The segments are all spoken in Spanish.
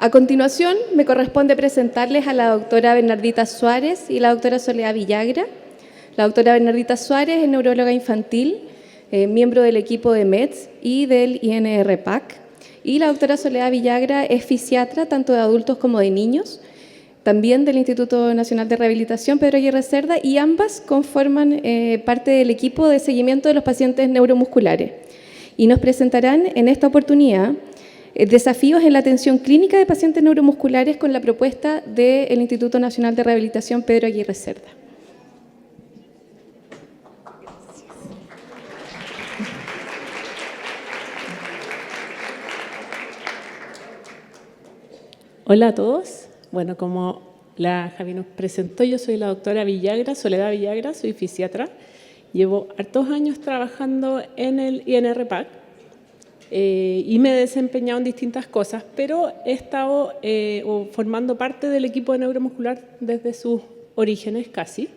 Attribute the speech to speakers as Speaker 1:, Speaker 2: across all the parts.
Speaker 1: A continuación, me corresponde presentarles a la doctora Bernardita Suárez y la doctora Soledad Villagra. La doctora Bernardita Suárez es neuróloga infantil, miembro del equipo de MEDS y del INR-PAC. Y la doctora Soledad Villagra es fisiatra tanto de adultos como de niños, también del Instituto Nacional de Rehabilitación Pedro Aguirre Cerda, y ambas conforman parte del equipo de seguimiento de los pacientes neuromusculares. Y nos presentarán en esta oportunidad desafíos en la atención clínica de pacientes neuromusculares con la propuesta del Instituto Nacional de Rehabilitación Pedro Aguirre Cerda.
Speaker 2: Hola a todos. Bueno, como la Javi nos presentó, yo soy la doctora Villagra, Soledad Villagra, soy fisiatra. Llevo hartos años trabajando en el INR-PAC y me he desempeñado en distintas cosas, pero he estado formando parte del equipo de neuromuscular desde sus orígenes casi.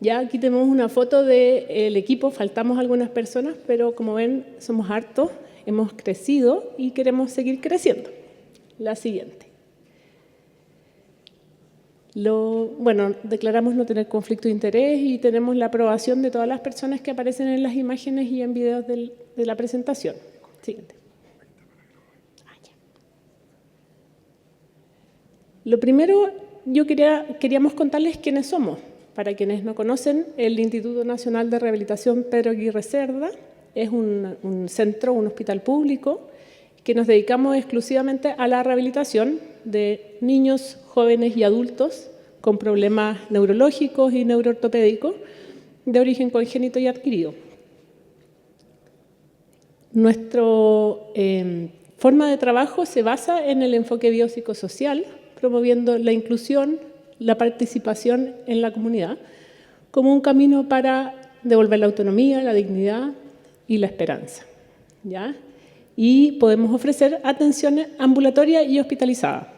Speaker 2: Ya aquí tenemos una foto del equipo, faltamos algunas personas, pero como ven somos hartos, hemos crecido y queremos seguir creciendo. La siguiente. Bueno, declaramos no tener conflicto de interés y tenemos la aprobación de todas las personas que aparecen en las imágenes y en videos de la presentación. Siguiente. Lo primero, queríamos contarles quiénes somos. Para quienes no conocen, el Instituto Nacional de Rehabilitación Pedro Aguirre Cerda es un centro, un hospital público, que nos dedicamos exclusivamente a la rehabilitación de niños, jóvenes y adultos con problemas neurológicos y neuroortopédicos de origen congénito y adquirido. Nuestra forma de trabajo se basa en el enfoque biopsicosocial, promoviendo la inclusión, la participación en la comunidad, como un camino para devolver la autonomía, la dignidad y la esperanza, ¿ya? Y podemos ofrecer atención ambulatoria y hospitalizada.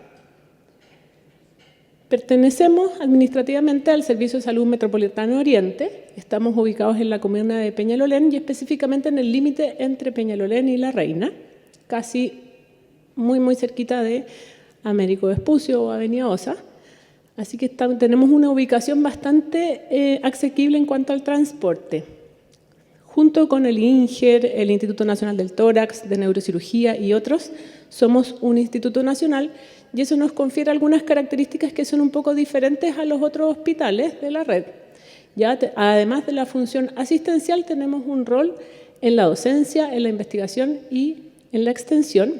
Speaker 2: Pertenecemos administrativamente al Servicio de Salud Metropolitano Oriente. Estamos ubicados en la comuna de Peñalolén y específicamente en el límite entre Peñalolén y La Reina, casi muy cerquita de Américo Vespucio o Avenida Osa. Así que tenemos una ubicación bastante asequible en cuanto al transporte. Junto con el INGER, el Instituto Nacional del Tórax, de Neurocirugía y otros, somos un instituto nacional y eso nos confiere algunas características que son un poco diferentes a los otros hospitales de la red. Ya, además de la función asistencial, tenemos un rol en la docencia, en la investigación y en la extensión.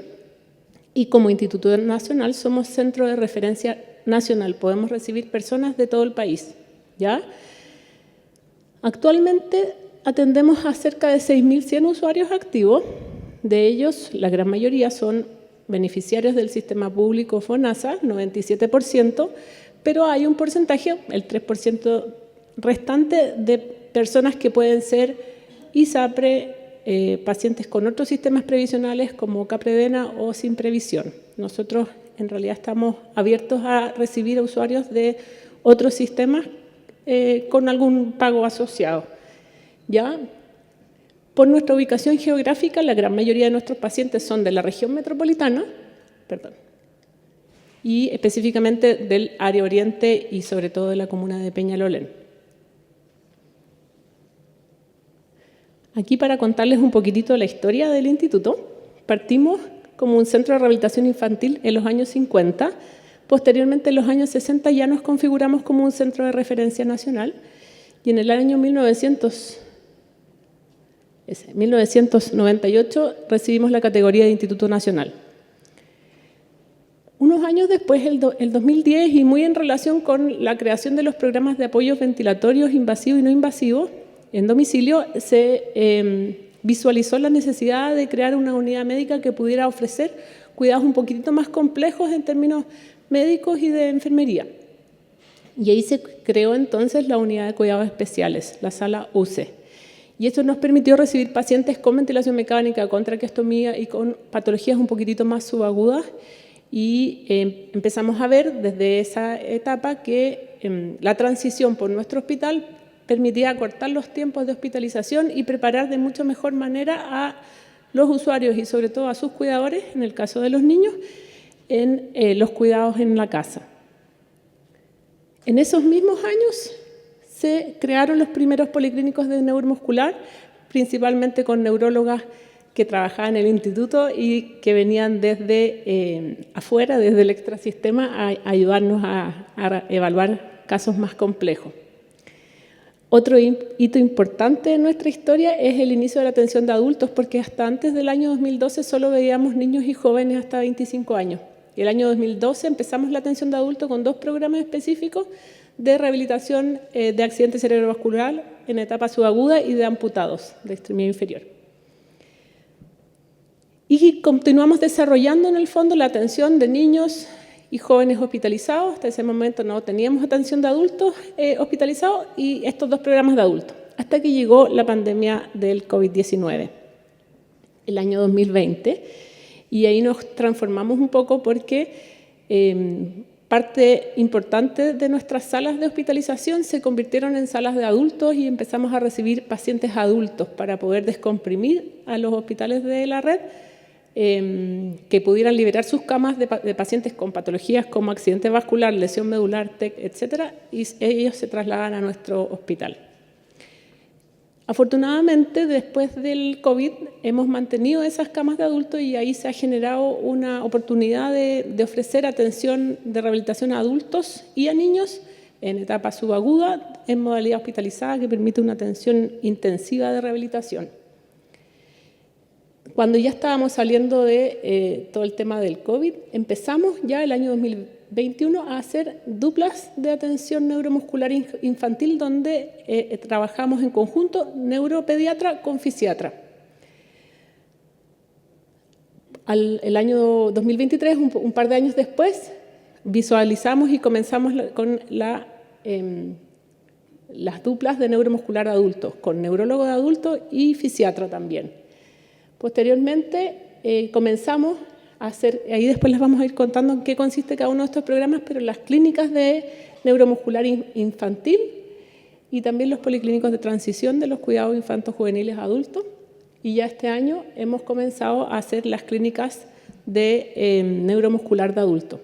Speaker 2: Y como Instituto Nacional somos centro de referencia nacional, podemos recibir personas de todo el país, ¿ya? Actualmente atendemos a cerca de 6.100 usuarios activos. De ellos, la gran mayoría son beneficiarios del sistema público FONASA, 97%, pero hay un porcentaje, el 3% restante, de personas que pueden ser ISAPRE, pacientes con otros sistemas previsionales como CAPREDENA o sin previsión. Nosotros en realidad estamos abiertos a recibir a usuarios de otros sistemas con algún pago asociado. ¿Ya? Por nuestra ubicación geográfica, la gran mayoría de nuestros pacientes son de la región metropolitana, y específicamente del área oriente y sobre todo de la comuna de Peñalolén. Aquí para contarles un poquitito la historia del instituto, partimos como un centro de rehabilitación infantil en los años 50, posteriormente en los años 60 ya nos configuramos como un centro de referencia nacional y en el año 1998 recibimos la categoría de Instituto Nacional. Unos años después, el 2010, y muy en relación con la creación de los programas de apoyos ventilatorios invasivos y no invasivos en domicilio, se visualizó la necesidad de crear una unidad médica que pudiera ofrecer cuidados un poquitito más complejos en términos médicos y de enfermería. Y ahí se creó entonces la unidad de cuidados especiales, la sala UC. Y esto nos permitió recibir pacientes con ventilación mecánica, con traqueostomía y con patologías un poquitito más subagudas. Y empezamos a ver desde esa etapa que la transición por nuestro hospital permitía acortar los tiempos de hospitalización y preparar de mucho mejor manera a los usuarios y sobre todo a sus cuidadores, en el caso de los niños, en los cuidados en la casa. En esos mismos años se crearon los primeros policlínicos de neuromuscular, principalmente con neurólogas que trabajaban en el instituto y que venían desde afuera, desde el extrasistema, a ayudarnos a evaluar casos más complejos. Otro hito importante en nuestra historia es el inicio de la atención de adultos, porque hasta antes del año 2012 solo veíamos niños y jóvenes hasta 25 años. Y el año 2012 empezamos la atención de adultos con 2 programas específicos de rehabilitación de accidente cerebrovascular en etapa subaguda y de amputados de extremidad inferior. Y continuamos desarrollando en el fondo la atención de niños y jóvenes hospitalizados. Hasta ese momento no teníamos atención de adultos hospitalizados y estos 2 programas de adultos, hasta que llegó la pandemia del COVID-19, el año 2020, y ahí nos transformamos un poco porque parte importante de nuestras salas de hospitalización se convirtieron en salas de adultos y empezamos a recibir pacientes adultos para poder descomprimir a los hospitales de la red, que pudieran liberar sus camas de pacientes con patologías como accidente vascular, lesión medular, TEC, etc., y ellos se trasladan a nuestro hospital. Afortunadamente, después del COVID, hemos mantenido esas camas de adultos y ahí se ha generado una oportunidad de ofrecer atención de rehabilitación a adultos y a niños en etapa subaguda, en modalidad hospitalizada, que permite una atención intensiva de rehabilitación. Cuando ya estábamos saliendo de todo el tema del COVID, empezamos ya el año 2021 a hacer duplas de atención neuromuscular infantil, donde trabajamos en conjunto neuropediatra con fisiatra. El año 2023, un par de años después, visualizamos y comenzamos con las duplas de neuromuscular de adultos, con neurólogo de adultos y fisiatra también. Posteriormente comenzamos a hacer, ahí después les vamos a ir contando en qué consiste cada uno de estos programas, pero las clínicas de neuromuscular infantil y también los policlínicos de transición de los cuidados infantos juveniles adultos. Y ya este año hemos comenzado a hacer las clínicas de neuromuscular de adultos.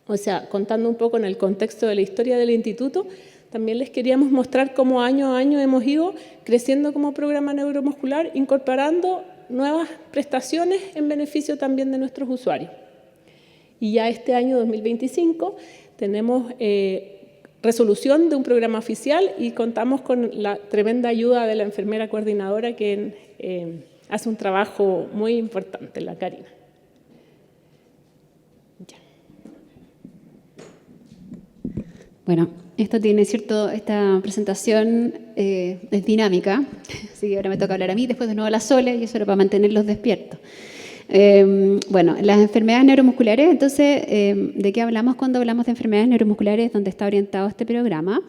Speaker 2: O sea, contando un poco en el contexto de la historia del instituto, también les queríamos mostrar cómo año a año hemos ido creciendo como programa neuromuscular, incorporando nuevas prestaciones en beneficio también de nuestros usuarios. Y ya este año 2025 tenemos resolución de un programa oficial y contamos con la tremenda ayuda de la enfermera coordinadora que hace un trabajo muy importante, la Karina. Ya.
Speaker 3: Bueno, esto tiene cierto, esta presentación es dinámica, así que ahora me toca hablar a mí, después de nuevo a la Sole, y eso era para mantenerlos despiertos. Bueno, las enfermedades neuromusculares, entonces, ¿de qué hablamos cuando hablamos de enfermedades neuromusculares? ¿Dónde está orientado este programa?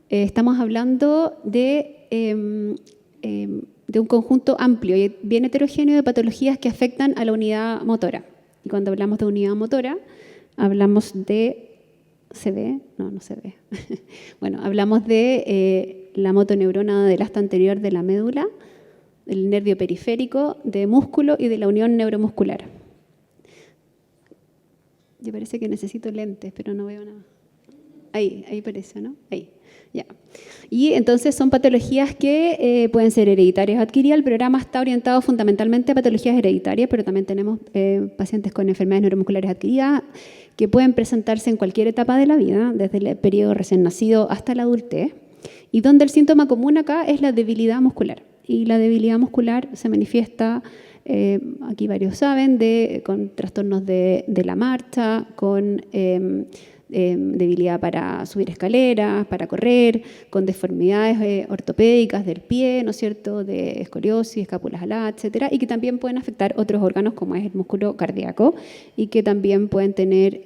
Speaker 3: Estamos hablando de un conjunto amplio y bien heterogéneo de patologías que afectan a la unidad motora. Y cuando hablamos de unidad motora, hablamos de... ¿Se ve? No, no se ve. Bueno, hablamos de la motoneurona del asta anterior de la médula, el nervio periférico, de músculo y de la unión neuromuscular. Yo parece que necesito lentes, pero no veo nada. Ahí parece, ¿no? Ahí, ya. Y entonces son patologías que pueden ser hereditarias o adquiridas. El programa está orientado fundamentalmente a patologías hereditarias, pero también tenemos pacientes con enfermedades neuromusculares adquiridas que pueden presentarse en cualquier etapa de la vida, desde el periodo recién nacido hasta la adultez, y donde el síntoma común acá es la debilidad muscular. Y la debilidad muscular se manifiesta, aquí varios saben, con trastornos de la marcha, con debilidad para subir escaleras, para correr, con deformidades ortopédicas del pie, ¿no es cierto?, de escoliosis, escápulas aladas, etcétera, y que también pueden afectar otros órganos como es el músculo cardíaco y que también pueden tener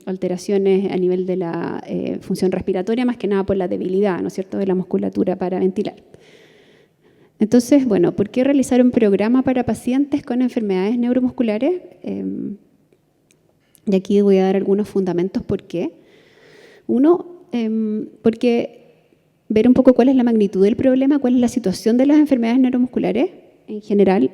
Speaker 3: alteraciones a nivel de la función respiratoria, más que nada por la debilidad, ¿no es cierto?, de la musculatura para ventilar. Entonces, bueno, ¿por qué realizar un programa para pacientes con enfermedades neuromusculares? Y aquí voy a dar algunos fundamentos por qué. Uno, porque ver un poco cuál es la magnitud del problema, cuál es la situación de las enfermedades neuromusculares en general,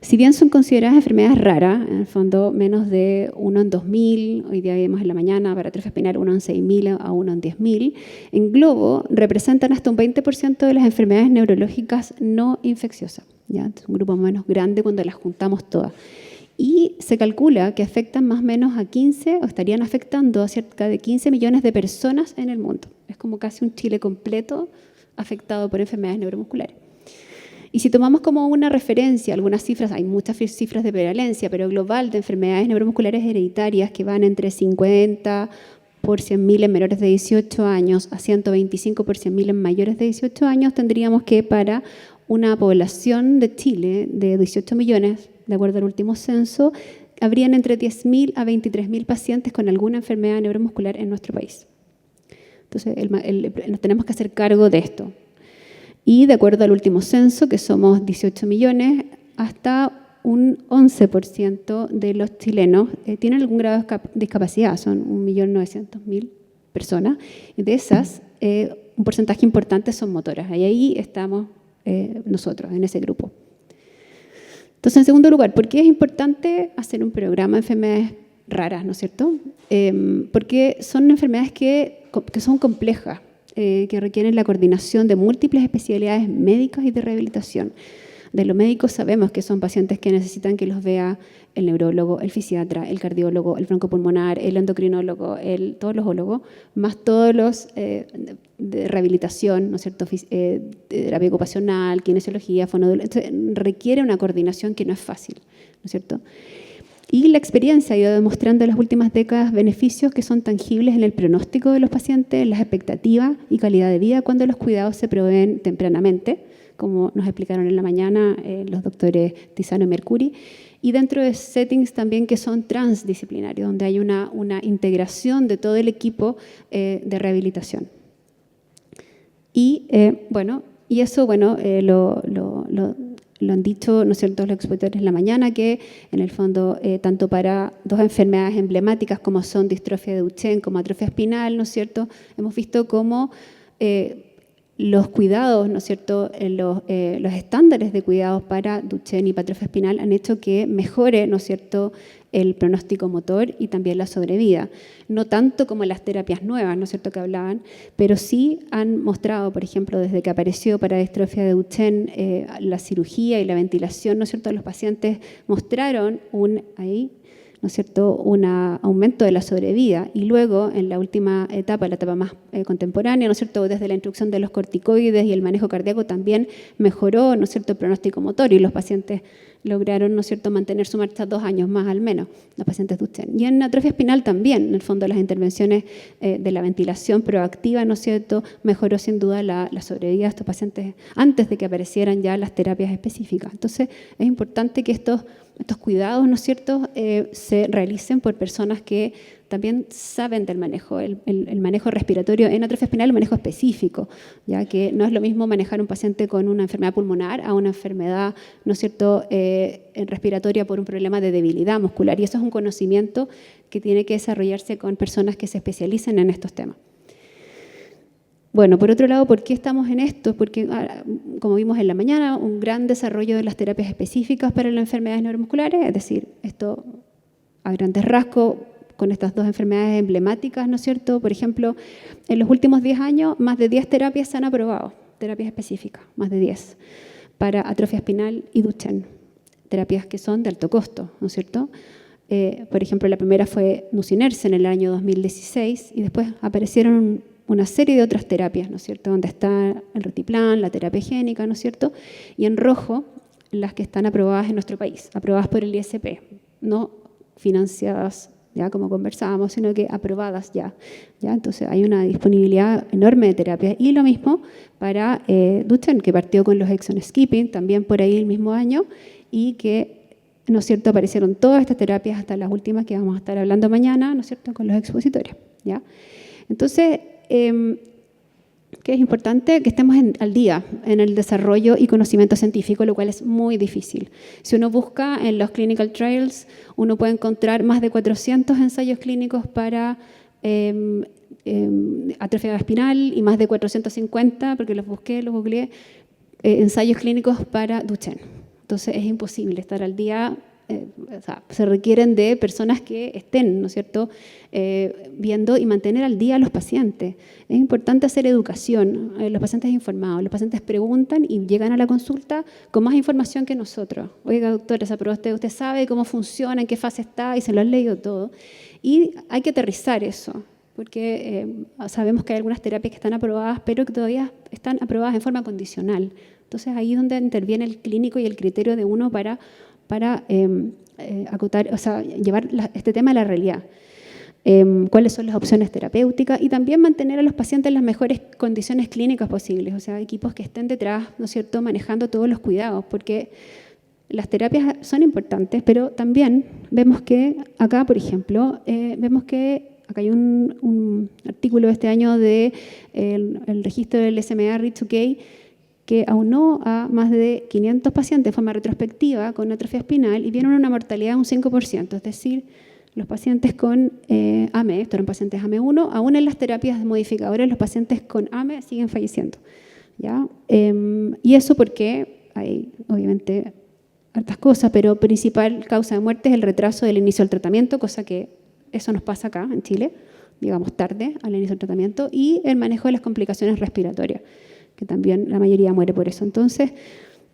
Speaker 3: Si bien son consideradas enfermedades raras, en el fondo menos de 1 en 2.000, hoy día vimos en la mañana para atrofia espinal 1 en 6.000 a 1 en 10.000, en globo representan hasta un 20% de las enfermedades neurológicas no infecciosas. ¿Ya? Es un grupo menos grande cuando las juntamos todas. Y se calcula que afectan más o menos a 15, o estarían afectando a cerca de 15 millones de personas en el mundo. Es como casi un Chile completo afectado por enfermedades neuromusculares. Y si tomamos como una referencia algunas cifras, hay muchas cifras de prevalencia, pero global de enfermedades neuromusculares hereditarias que van entre 50 por 100.000 en menores de 18 años a 125 por 100.000 en mayores de 18 años, tendríamos que para una población de Chile de 18 millones, de acuerdo al último censo, habrían entre 10.000 a 23.000 pacientes con alguna enfermedad neuromuscular en nuestro país. Entonces, nos tenemos que hacer cargo de esto. Y de acuerdo al último censo, que somos 18 millones, hasta un 11% de los chilenos tienen algún grado de discapacidad, son 1.900.000 personas. Y de esas, un porcentaje importante son motoras. Y ahí estamos nosotros, en ese grupo. Entonces, en segundo lugar, ¿por qué es importante hacer un programa de enfermedades raras, ¿no es cierto? Porque son enfermedades que son complejas, que requieren la coordinación de múltiples especialidades médicas y de rehabilitación. De los médicos sabemos que son pacientes que necesitan que los vea el neurólogo, el fisiatra, el cardiólogo, el broncopulmonar, el endocrinólogo, todos los ólogos, más todos los de rehabilitación, ¿no es cierto? Terapia ocupacional, kinesiología, fonoaudiología. Requiere una coordinación que no es fácil, ¿no es cierto? Y la experiencia ha ido demostrando en las últimas décadas beneficios que son tangibles en el pronóstico de los pacientes, en las expectativas y calidad de vida cuando los cuidados se proveen tempranamente, como nos explicaron en la mañana los doctores Tizano y Mercuri, y dentro de settings también que son transdisciplinarios, donde hay una integración de todo el equipo de rehabilitación. Y eso lo han dicho, ¿no es cierto?, los expositores en la mañana, que en el fondo, tanto para dos enfermedades emblemáticas como son distrofia de Duchenne como atrofia espinal, ¿no es cierto?, hemos visto cómo los cuidados, ¿no es cierto?, los estándares de cuidados para Duchenne y atrofia espinal han hecho que mejore, ¿no es cierto?, el pronóstico motor y también la sobrevida. No tanto como las terapias nuevas, ¿no es cierto?, que hablaban, pero sí han mostrado, por ejemplo, desde que apareció para distrofia de Duchenne, la cirugía y la ventilación, ¿no es cierto?, los pacientes mostraron ¿no es cierto?, un aumento de la sobrevida. Y luego, en la última etapa, la etapa más contemporánea, ¿no es cierto?, desde la introducción de los corticoides y el manejo cardíaco también mejoró, ¿no es cierto?, el pronóstico motor y los pacientes lograron, ¿no es cierto?, mantener su marcha 2 años más al menos, los pacientes de Duchenne. Y en atrofia espinal también, en el fondo, las intervenciones de la ventilación proactiva, ¿no es cierto?, mejoró sin duda la sobrevida de estos pacientes antes de que aparecieran ya las terapias específicas. Entonces, es importante que estos cuidados, ¿no es cierto?, se realicen por personas que también saben del manejo, el manejo respiratorio en atrofia espinal, el manejo específico, ya que no es lo mismo manejar un paciente con una enfermedad pulmonar a una enfermedad, ¿no es cierto?, respiratoria por un problema de debilidad muscular. Y eso es un conocimiento que tiene que desarrollarse con personas que se especialicen en estos temas. Bueno, por otro lado, ¿por qué estamos en esto? Porque, como vimos en la mañana, un gran desarrollo de las terapias específicas para las enfermedades neuromusculares, es decir, esto a grandes rasgos, con estas dos enfermedades emblemáticas, ¿no es cierto? Por ejemplo, en los últimos 10 años, más de 10 terapias se han aprobado, terapias específicas, más de 10, para atrofia espinal y Duchenne, terapias que son de alto costo, ¿no es cierto? Por ejemplo, la primera fue nusinersen en el año 2016 y después aparecieron una serie de otras terapias, ¿no es cierto?, donde está el Retiplan, la terapia génica, ¿no es cierto?, y en rojo las que están aprobadas en nuestro país, aprobadas por el ISP, no financiadas ya como conversábamos, sino que aprobadas ya. Entonces hay una disponibilidad enorme de terapias. Y lo mismo para Duchenne, que partió con los exon skipping, también por ahí el mismo año, y que, ¿no es cierto?, aparecieron todas estas terapias hasta las últimas que vamos a estar hablando mañana, ¿no es cierto?, con los expositores. ¿Ya? Entonces, que es importante que estemos al día en el desarrollo y conocimiento científico, lo cual es muy difícil. Si uno busca en los clinical trials, uno puede encontrar más de 400 ensayos clínicos para atrofia espinal y más de 450, porque los busqué, los googleé, ensayos clínicos para Duchenne. Entonces es imposible estar al día. O sea, se requieren de personas que estén, ¿no es cierto?, viendo y mantener al día a los pacientes. Es importante hacer educación, los pacientes informados, los pacientes preguntan y llegan a la consulta con más información que nosotros. Oiga, doctora, pero usted sabe cómo funciona, en qué fase está y se lo han leído todo. Y hay que aterrizar eso, porque sabemos que hay algunas terapias que están aprobadas, pero que todavía están aprobadas en forma condicional. Entonces ahí es donde interviene el clínico y el criterio de uno para acotar, o sea, llevar este tema a la realidad. Cuáles son las opciones terapéuticas y también mantener a los pacientes en las mejores condiciones clínicas posibles, o sea, equipos que estén detrás, ¿no es cierto?, manejando todos los cuidados, porque las terapias son importantes, pero también vemos que acá, por ejemplo, acá hay un artículo de este año del registro del SMA RITS-UK, que aunó a más de 500 pacientes de forma retrospectiva con atrofia espinal y vieron una mortalidad de un 5%, es decir, los pacientes con AME, estos eran pacientes AME1, aún en las terapias modificadoras los pacientes con AME siguen falleciendo, ¿ya? Y eso porque hay, obviamente, hartas cosas, pero principal causa de muerte es el retraso del inicio del tratamiento, cosa que eso nos pasa acá en Chile, llegamos tarde al inicio del tratamiento, y el manejo de las complicaciones respiratorias, que también la mayoría muere por eso. Entonces,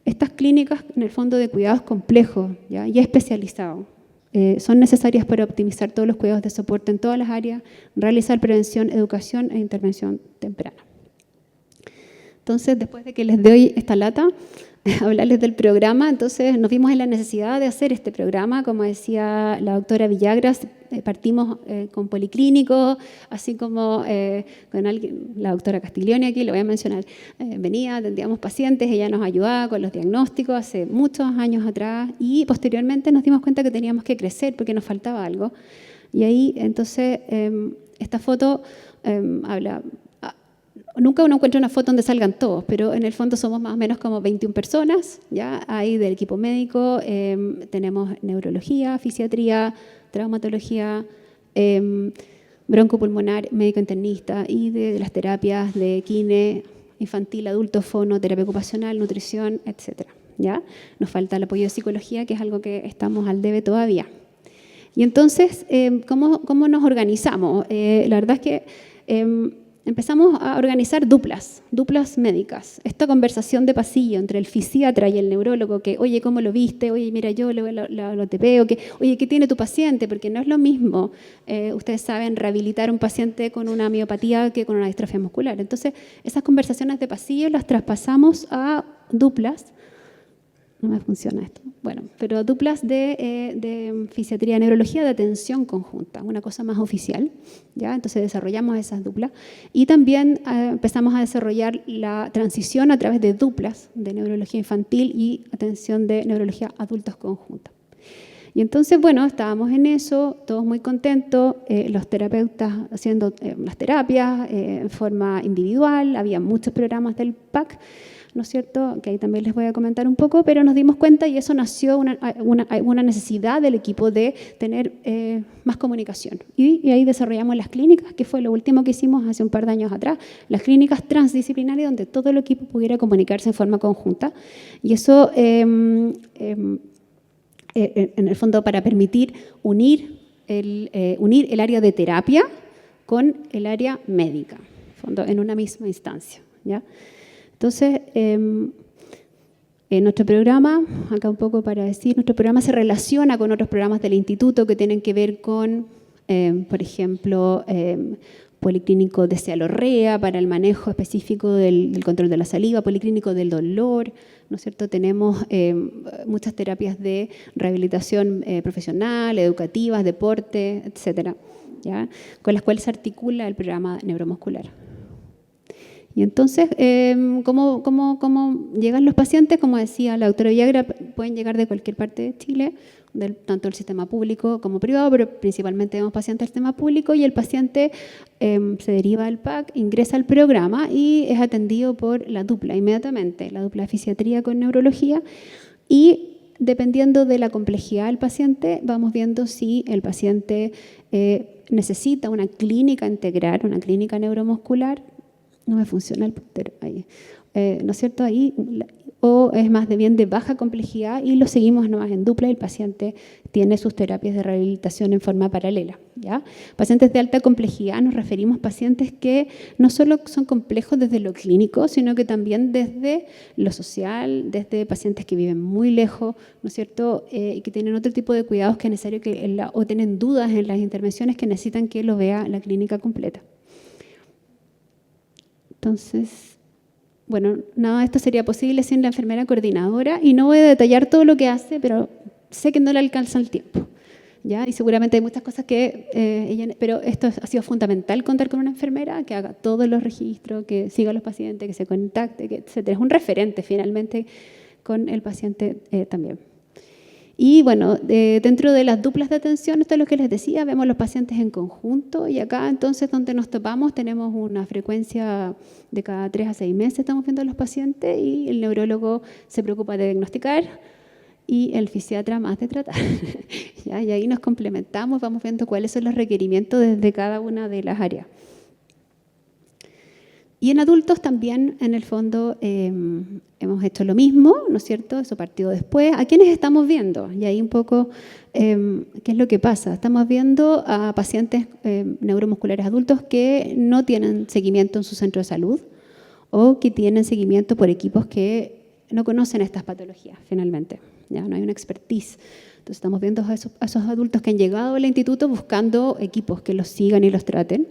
Speaker 3: estas clínicas, en el fondo, de cuidados complejos, ¿ya? Y especializados, son necesarias para optimizar todos los cuidados de soporte en todas las áreas, realizar prevención, educación e intervención temprana. Entonces, después de que les doy esta lata, hablarles del programa, entonces nos vimos en la necesidad de hacer este programa, como decía la doctora Villagras, partimos con policlínicos, así como con alguien, la doctora Castiglione aquí, lo voy a mencionar, venía, atendíamos pacientes, ella nos ayudaba con los diagnósticos hace muchos años atrás y posteriormente nos dimos cuenta que teníamos que crecer porque nos faltaba algo. Y ahí, entonces, esta foto habla. Nunca uno encuentra una foto donde salgan todos, pero en el fondo somos más o menos como 21 personas, ¿ya? Ahí del equipo médico, tenemos neurología, fisiatría, traumatología, broncopulmonar, médico internista y de las terapias de kine, infantil, adulto, fono, terapia ocupacional, nutrición, etc. ¿Ya? Nos falta el apoyo de psicología, que es algo que estamos al debe todavía. Y entonces, ¿cómo nos organizamos? La verdad es que empezamos a organizar duplas médicas. Esta conversación de pasillo entre el fisiatra y el neurólogo, que, oye, ¿cómo lo viste? Oye, mira, yo lo te veo. Oye, ¿qué tiene tu paciente? Porque no es lo mismo, ustedes saben, rehabilitar a un paciente con una miopatía que con una distrofia muscular. Entonces, esas conversaciones de pasillo las traspasamos a duplas. No me funciona esto. Bueno, pero duplas de fisiatría y neurología de atención conjunta, una cosa más oficial, ¿ya? Entonces desarrollamos esas duplas y también empezamos a desarrollar la transición a través de duplas de neurología infantil y atención de neurología adultos conjunta. Y entonces, bueno, estábamos en eso, todos muy contentos, los terapeutas haciendo las terapias en forma individual, había muchos programas del PAC, ¿no es cierto?, que ahí también les voy a comentar un poco, pero nos dimos cuenta y eso nació una necesidad del equipo de tener más comunicación. Y ahí desarrollamos las clínicas, que fue lo último que hicimos hace un par de años atrás, las clínicas transdisciplinarias donde todo el equipo pudiera comunicarse en forma conjunta. Y eso, en el fondo, para permitir unir el área de terapia con el área médica, en una misma instancia, ¿ya? Entonces, en nuestro programa, acá un poco para decir, nuestro programa se relaciona con otros programas del instituto que tienen que ver con, por ejemplo, policlínico de cialorrea para el manejo específico del control de la saliva, policlínico del dolor, ¿no es cierto? Tenemos muchas terapias de rehabilitación profesional, educativas, deporte, etcétera, ¿ya? Con las cuales se articula el programa neuromuscular. Y entonces, ¿cómo llegan los pacientes? Como decía la doctora Villagra, pueden llegar de cualquier parte de Chile, tanto del sistema público como privado, pero principalmente tenemos pacientes del sistema público y el paciente se deriva del PAC, ingresa al programa y es atendido por la dupla inmediatamente, la dupla de fisiatría con neurología y dependiendo de la complejidad del paciente, vamos viendo si el paciente necesita una clínica integral, una clínica neuromuscular. No me funciona el puntero ahí. ¿no es cierto? Ahí, o es más de bien de baja complejidad y lo seguimos nomás en dupla y el paciente tiene sus terapias de rehabilitación en forma paralela, ¿ya? Pacientes de alta complejidad nos referimos a pacientes que no solo son complejos desde lo clínico, sino que también desde lo social, desde pacientes que viven muy lejos, ¿no es cierto? Y que tienen otro tipo de cuidados que es necesario o tienen dudas en las intervenciones que necesitan que lo vea la clínica completa. Entonces, bueno, nada de esto sería posible sin la enfermera coordinadora y no voy a detallar todo lo que hace, pero sé que no le alcanza el tiempo, ¿ya? Y seguramente hay muchas cosas que pero esto ha sido fundamental, contar con una enfermera que haga todos los registros, que siga a los pacientes, que se contacte, etc. Es un referente finalmente con el paciente también. Y bueno, dentro de las duplas de atención, esto es lo que les decía, vemos los pacientes en conjunto y acá entonces donde nos topamos tenemos una frecuencia de cada 3 a 6 meses estamos viendo a los pacientes y el neurólogo se preocupa de diagnosticar y el fisiatra más de tratar. ¿Ya? Y ahí nos complementamos, vamos viendo cuáles son los requerimientos desde cada una de las áreas. Y en adultos también, en el fondo, hemos hecho lo mismo, ¿no es cierto? Eso partió después. ¿A quiénes estamos viendo? Y ahí un poco, ¿qué es lo que pasa? Estamos viendo a pacientes neuromusculares adultos que no tienen seguimiento en su centro de salud o que tienen seguimiento por equipos que no conocen estas patologías, finalmente. ¿Ya? No hay una expertise. Entonces estamos viendo a esos adultos que han llegado al instituto buscando equipos que los sigan y los traten.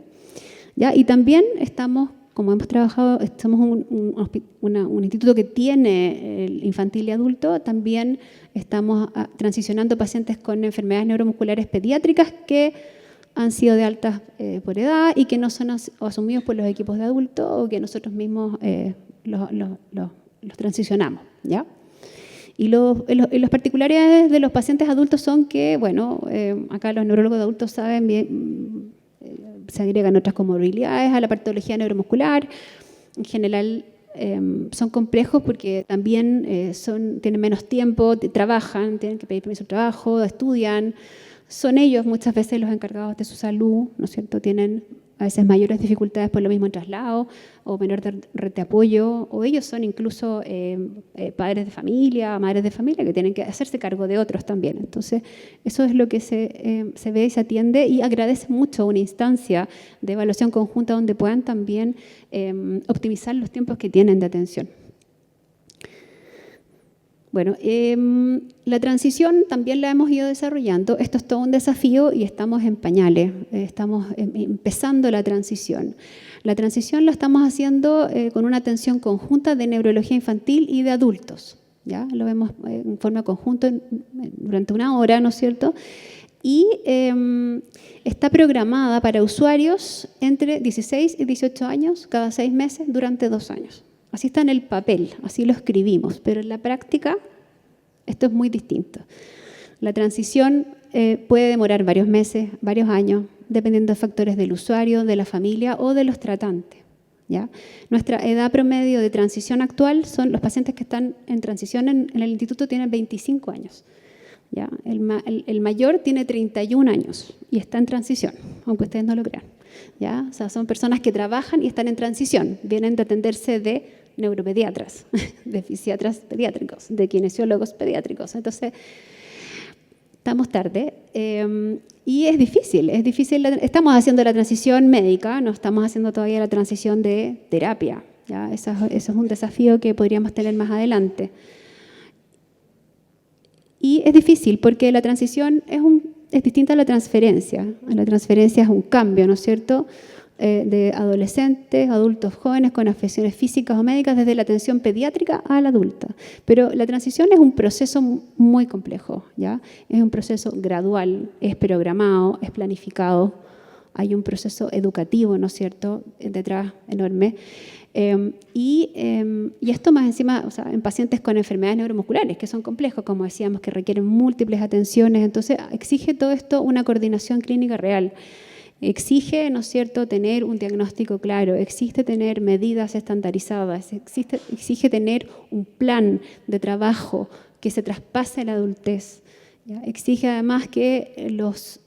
Speaker 3: ¿Ya? Y también estamos, como hemos trabajado, somos un instituto que tiene infantil y adulto, también estamos transicionando pacientes con enfermedades neuromusculares pediátricas que han sido de altas por edad y que no son asumidos por los equipos de adultos o que nosotros mismos los transicionamos, ¿ya? Y los particularidades de los pacientes adultos son que, bueno, acá los neurólogos de adultos saben bien, se agregan otras comorbilidades a la patología neuromuscular. En general son complejos porque también tienen menos tiempo, trabajan, tienen que pedir permiso de trabajo, estudian. Son ellos muchas veces los encargados de su salud, ¿no es cierto? Tienen a veces mayores dificultades por lo mismo en traslado o menor red de apoyo, o ellos son incluso padres de familia, madres de familia que tienen que hacerse cargo de otros también. Entonces, eso es lo que se ve y se atiende y agradece mucho una instancia de evaluación conjunta donde puedan también optimizar los tiempos que tienen de atención. Bueno, la transición también la hemos ido desarrollando. Esto es todo un desafío y estamos en pañales. Estamos empezando la transición. La transición la estamos haciendo con una atención conjunta de neurología infantil y de adultos. ¿Ya? Lo vemos en forma conjunta durante una hora, ¿no es cierto? Y está programada para usuarios entre 16 y 18 años cada 6 meses durante 2 años. Así está en el papel, así lo escribimos, pero en la práctica esto es muy distinto. La transición puede demorar varios meses, varios años, dependiendo de factores del usuario, de la familia o de los tratantes. ¿Ya? Nuestra edad promedio de transición actual son los pacientes que están en transición en el instituto tienen 25 años. ¿Ya? El mayor tiene 31 años y está en transición, aunque ustedes no lo crean. ¿Ya? O sea, son personas que trabajan y están en transición, vienen de atenderse de neuropediatras, de fisiatras pediátricos, de kinesiólogos pediátricos. Entonces, estamos tarde y es difícil. Estamos haciendo la transición médica, no estamos haciendo todavía la transición de terapia. ¿Ya? Eso es un desafío que podríamos tener más adelante. Y es difícil porque la transición es distinta a la transferencia. La transferencia es un cambio, ¿no es cierto?, de adolescentes, adultos jóvenes con afecciones físicas o médicas desde la atención pediátrica a la adulta. Pero la transición es un proceso muy complejo, ¿ya? Es un proceso gradual, es programado, es planificado, hay un proceso educativo, ¿no es cierto?, detrás enorme. Y esto más encima, o sea, en pacientes con enfermedades neuromusculares, que son complejos, como decíamos, que requieren múltiples atenciones. Entonces, exige todo esto una coordinación clínica real. Exige, ¿no es cierto?, tener un diagnóstico claro, exige tener medidas estandarizadas, exige tener un plan de trabajo que se traspase a la adultez. ¿Ya? Exige además que los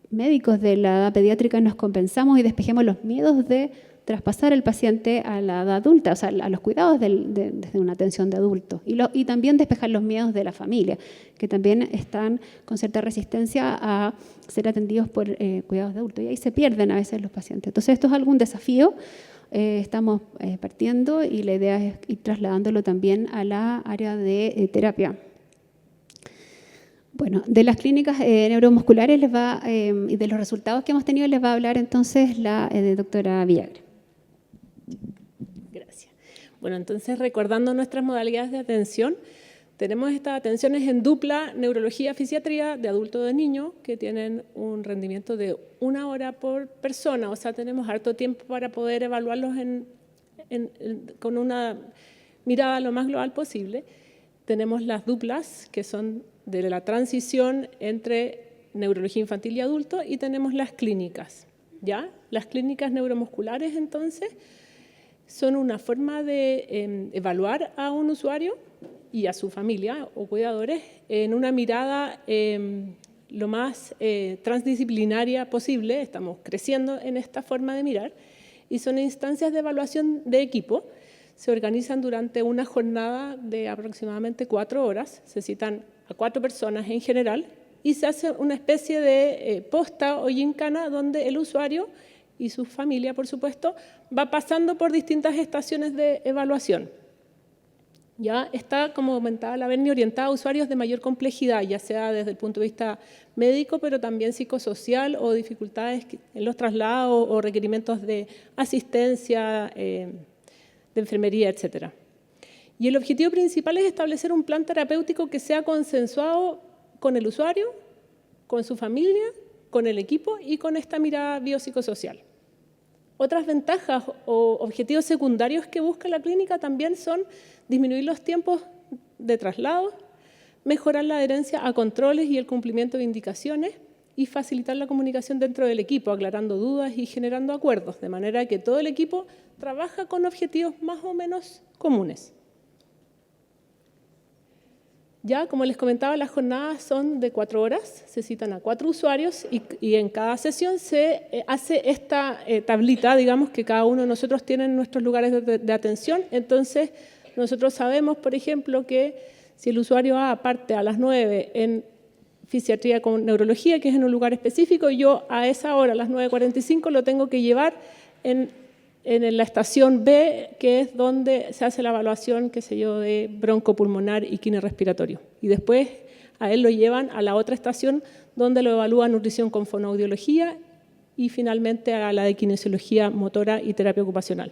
Speaker 3: médicos de la edad pediátrica nos compensamos y despejemos los miedos de traspasar el paciente a la edad adulta, o sea, a los cuidados desde una atención de adulto. Y también despejar los miedos de la familia, que también están con cierta resistencia a ser atendidos por cuidados de adultos. Y ahí se pierden a veces los pacientes. Entonces, esto es algún desafío. Estamos partiendo y la idea es ir trasladándolo también a la área de terapia. Bueno, de las clínicas neuromusculares y de los resultados que hemos tenido les va a hablar entonces la doctora Villagra.
Speaker 2: Gracias. Bueno, entonces recordando nuestras modalidades de atención, tenemos estas atenciones en dupla neurología-fisiatría de adulto o de niño que tienen un rendimiento de 1 hora por persona, o sea, tenemos harto tiempo para poder evaluarlos con una mirada lo más global posible. Tenemos las duplas, que son de la transición entre neurología infantil y adulto, y tenemos las clínicas, ¿ya? Las clínicas neuromusculares, entonces, son una forma de evaluar a un usuario y a su familia o cuidadores en una mirada lo más transdisciplinaria posible. Estamos creciendo en esta forma de mirar y son instancias de evaluación de equipo. Se organizan durante una jornada de aproximadamente 4 horas, se citan a 4 personas en general y se hace una especie de posta o gincana donde el usuario y su familia, por supuesto, va pasando por distintas estaciones de evaluación. Ya está, como comentaba la Berni, orientada a usuarios de mayor complejidad, ya sea desde el punto de vista médico, pero también psicosocial o dificultades en los traslados o requerimientos de asistencia, de enfermería, etc. Y el objetivo principal es establecer un plan terapéutico que sea consensuado con el usuario, con su familia, con el equipo y con esta mirada biopsicosocial. Otras ventajas o objetivos secundarios que busca la clínica también son disminuir los tiempos de traslado, mejorar la adherencia a controles y el cumplimiento de indicaciones y facilitar la comunicación dentro del equipo, aclarando dudas y generando acuerdos, de manera que todo el equipo trabaja con objetivos más o menos comunes. Ya, como les comentaba, las jornadas son de 4 horas, se citan a 4 usuarios y en cada sesión se hace esta tablita, digamos, que cada uno de nosotros tiene en nuestros lugares de atención. Entonces, nosotros sabemos, por ejemplo, que si el usuario A parte a las 9 en fisiatría con neurología, que es en un lugar específico, yo a esa hora, a las 9:45, lo tengo que llevar en la estación B, que es donde se hace la evaluación, qué sé yo, de broncopulmonar y quimio-respiratorio. Y después a él lo llevan a la otra estación donde lo evalúan nutrición con fonoaudiología y finalmente a la de kinesiología motora y terapia ocupacional.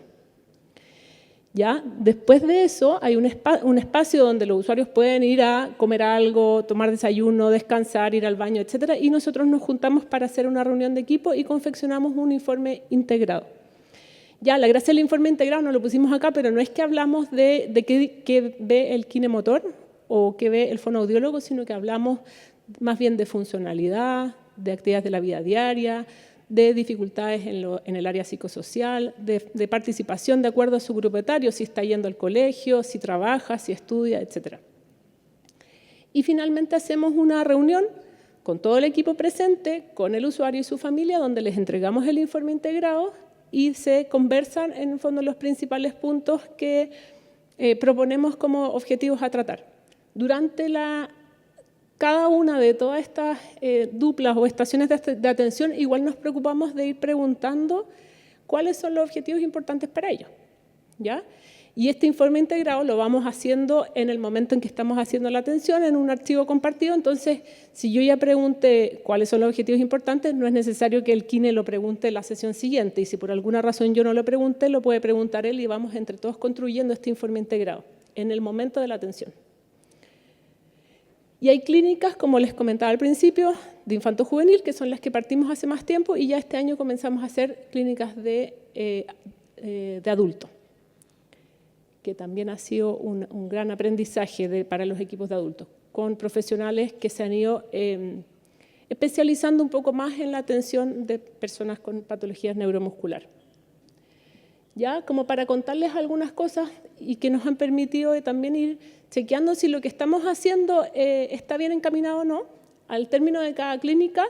Speaker 2: Ya, después de eso hay un espacio donde los usuarios pueden ir a comer algo, tomar desayuno, descansar, ir al baño, etc. Y nosotros nos juntamos para hacer una reunión de equipo y confeccionamos un informe integrado. Ya, la gracia del informe integrado no lo pusimos acá, pero no es que hablamos de qué ve el kinemotor o qué ve el fonoaudiólogo, sino que hablamos más bien de funcionalidad, de actividades de la vida diaria, de dificultades en el área psicosocial, de participación de acuerdo a su grupo etario, si está yendo al colegio, si trabaja, si estudia, etc. Y finalmente hacemos una reunión con todo el equipo presente, con el usuario y su familia, donde les entregamos el informe integrado y se conversan en el fondo los principales puntos que proponemos como objetivos a tratar. Durante cada una de todas estas duplas o estaciones de atención, igual nos preocupamos de ir preguntando cuáles son los objetivos importantes para ellos, ¿ya? Y este informe integrado lo vamos haciendo en el momento en que estamos haciendo la atención, en un archivo compartido. Entonces, si yo ya pregunté cuáles son los objetivos importantes, no es necesario que el kine lo pregunte en la sesión siguiente. Y si por alguna razón yo no lo pregunté, lo puede preguntar él y vamos entre todos construyendo este informe integrado en el momento de la atención. Y hay clínicas, como les comentaba al principio, de infanto-juvenil, que son las que partimos hace más tiempo, y ya este año comenzamos a hacer clínicas de adulto, que también ha sido un gran aprendizaje para los equipos de adultos, con profesionales que se han ido especializando un poco más en la atención de personas con patologías neuromusculares. Ya, como para contarles algunas cosas y que nos han permitido también ir chequeando si lo que estamos haciendo está bien encaminado o no. Al término de cada clínica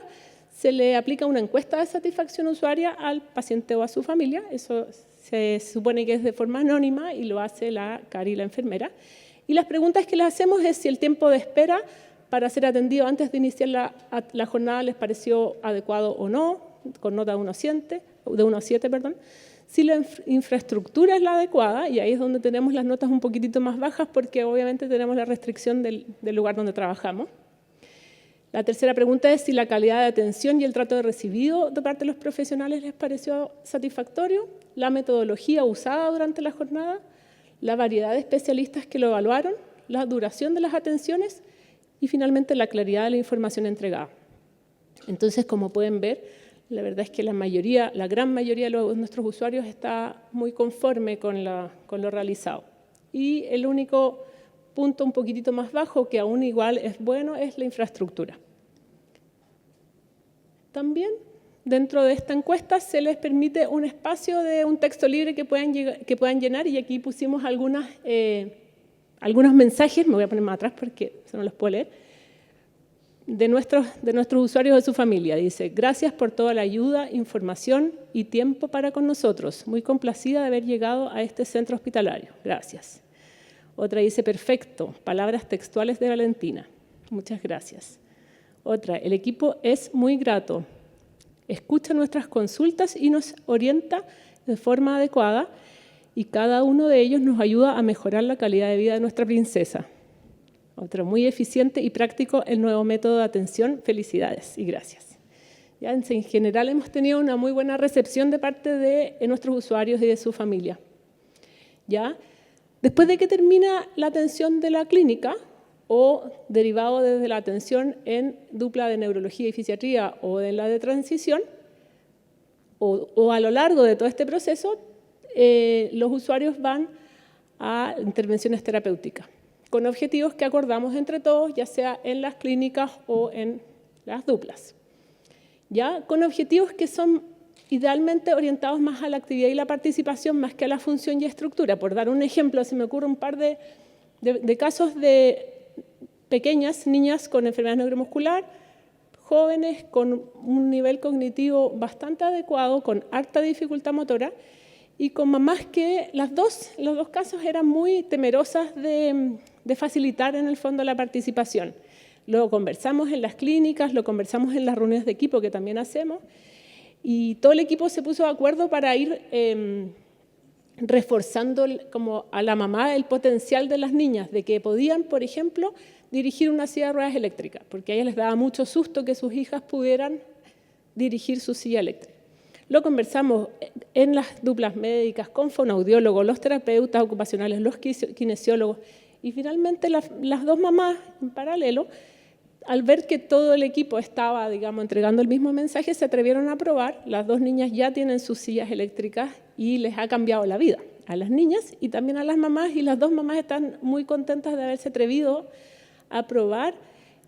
Speaker 2: se le aplica una encuesta de satisfacción usuaria al paciente o a su familia. Eso Se supone que es de forma anónima y lo hace la Cari, la enfermera. Y las preguntas que les hacemos es si el tiempo de espera para ser atendido antes de iniciar la jornada les pareció adecuado o no, con nota de 1 a 7, perdón. Si la infraestructura es la adecuada, y ahí es donde tenemos las notas un poquitito más bajas porque obviamente tenemos la restricción del lugar donde trabajamos. La tercera pregunta es si la calidad de atención y el trato recibido de parte de los profesionales les pareció satisfactorio, la metodología usada durante la jornada, la variedad de especialistas que lo evaluaron, la duración de las atenciones y finalmente la claridad de la información entregada. Entonces, como pueden ver, la verdad es que la gran mayoría de nuestros usuarios está muy conforme con lo realizado. Y el único punto un poquitito más bajo, que aún igual es bueno, es la infraestructura. También, dentro de esta encuesta, se les permite un espacio de un texto libre que puedan llenar, y aquí pusimos algunos mensajes, me voy a poner más atrás porque no los puedo leer, de nuestros usuarios de su familia. Dice: gracias por toda la ayuda, información y tiempo para con nosotros. Muy complacida de haber llegado a este centro hospitalario. Gracias. Otra dice: perfecto. Palabras textuales de Valentina. Muchas gracias. Otra: el equipo es muy grato. Escucha nuestras consultas y nos orienta de forma adecuada, y cada uno de ellos nos ayuda a mejorar la calidad de vida de nuestra princesa. Otro: muy eficiente y práctico el nuevo método de atención. Felicidades y gracias. Ya, en general hemos tenido una muy buena recepción de parte de nuestros usuarios y de su familia. ¿Ya? Después de que termina la atención de la clínica, o derivado desde la atención en dupla de neurología y fisiatría o de la de transición, o a lo largo de todo este proceso, los usuarios van a intervenciones terapéuticas, con objetivos que acordamos entre todos, ya sea en las clínicas o en las duplas. ¿Ya? Con objetivos que son idealmente orientados más a la actividad y la participación, más que a la función y estructura. Por dar un ejemplo, se me ocurre un par de casos de pequeñas niñas con enfermedad neuromuscular, jóvenes con un nivel cognitivo bastante adecuado, con harta dificultad motora, y con mamás que los dos casos eran muy temerosas de facilitar en el fondo la participación. Lo conversamos en las clínicas, lo conversamos en las reuniones de equipo que también hacemos, y todo el equipo se puso de acuerdo para ir reforzando como a la mamá el potencial de las niñas, de que podían, por ejemplo, dirigir una silla de ruedas eléctrica, porque a ellas les daba mucho susto que sus hijas pudieran dirigir su silla eléctrica. Lo conversamos en las duplas médicas, con fonoaudiólogos, los terapeutas ocupacionales, los kinesiólogos, y finalmente las dos mamás en paralelo, al ver que todo el equipo estaba, digamos, entregando el mismo mensaje, se atrevieron a probar. Las dos niñas ya tienen sus sillas eléctricas y les ha cambiado la vida a las niñas y también a las mamás, y las dos mamás están muy contentas de haberse atrevido a probar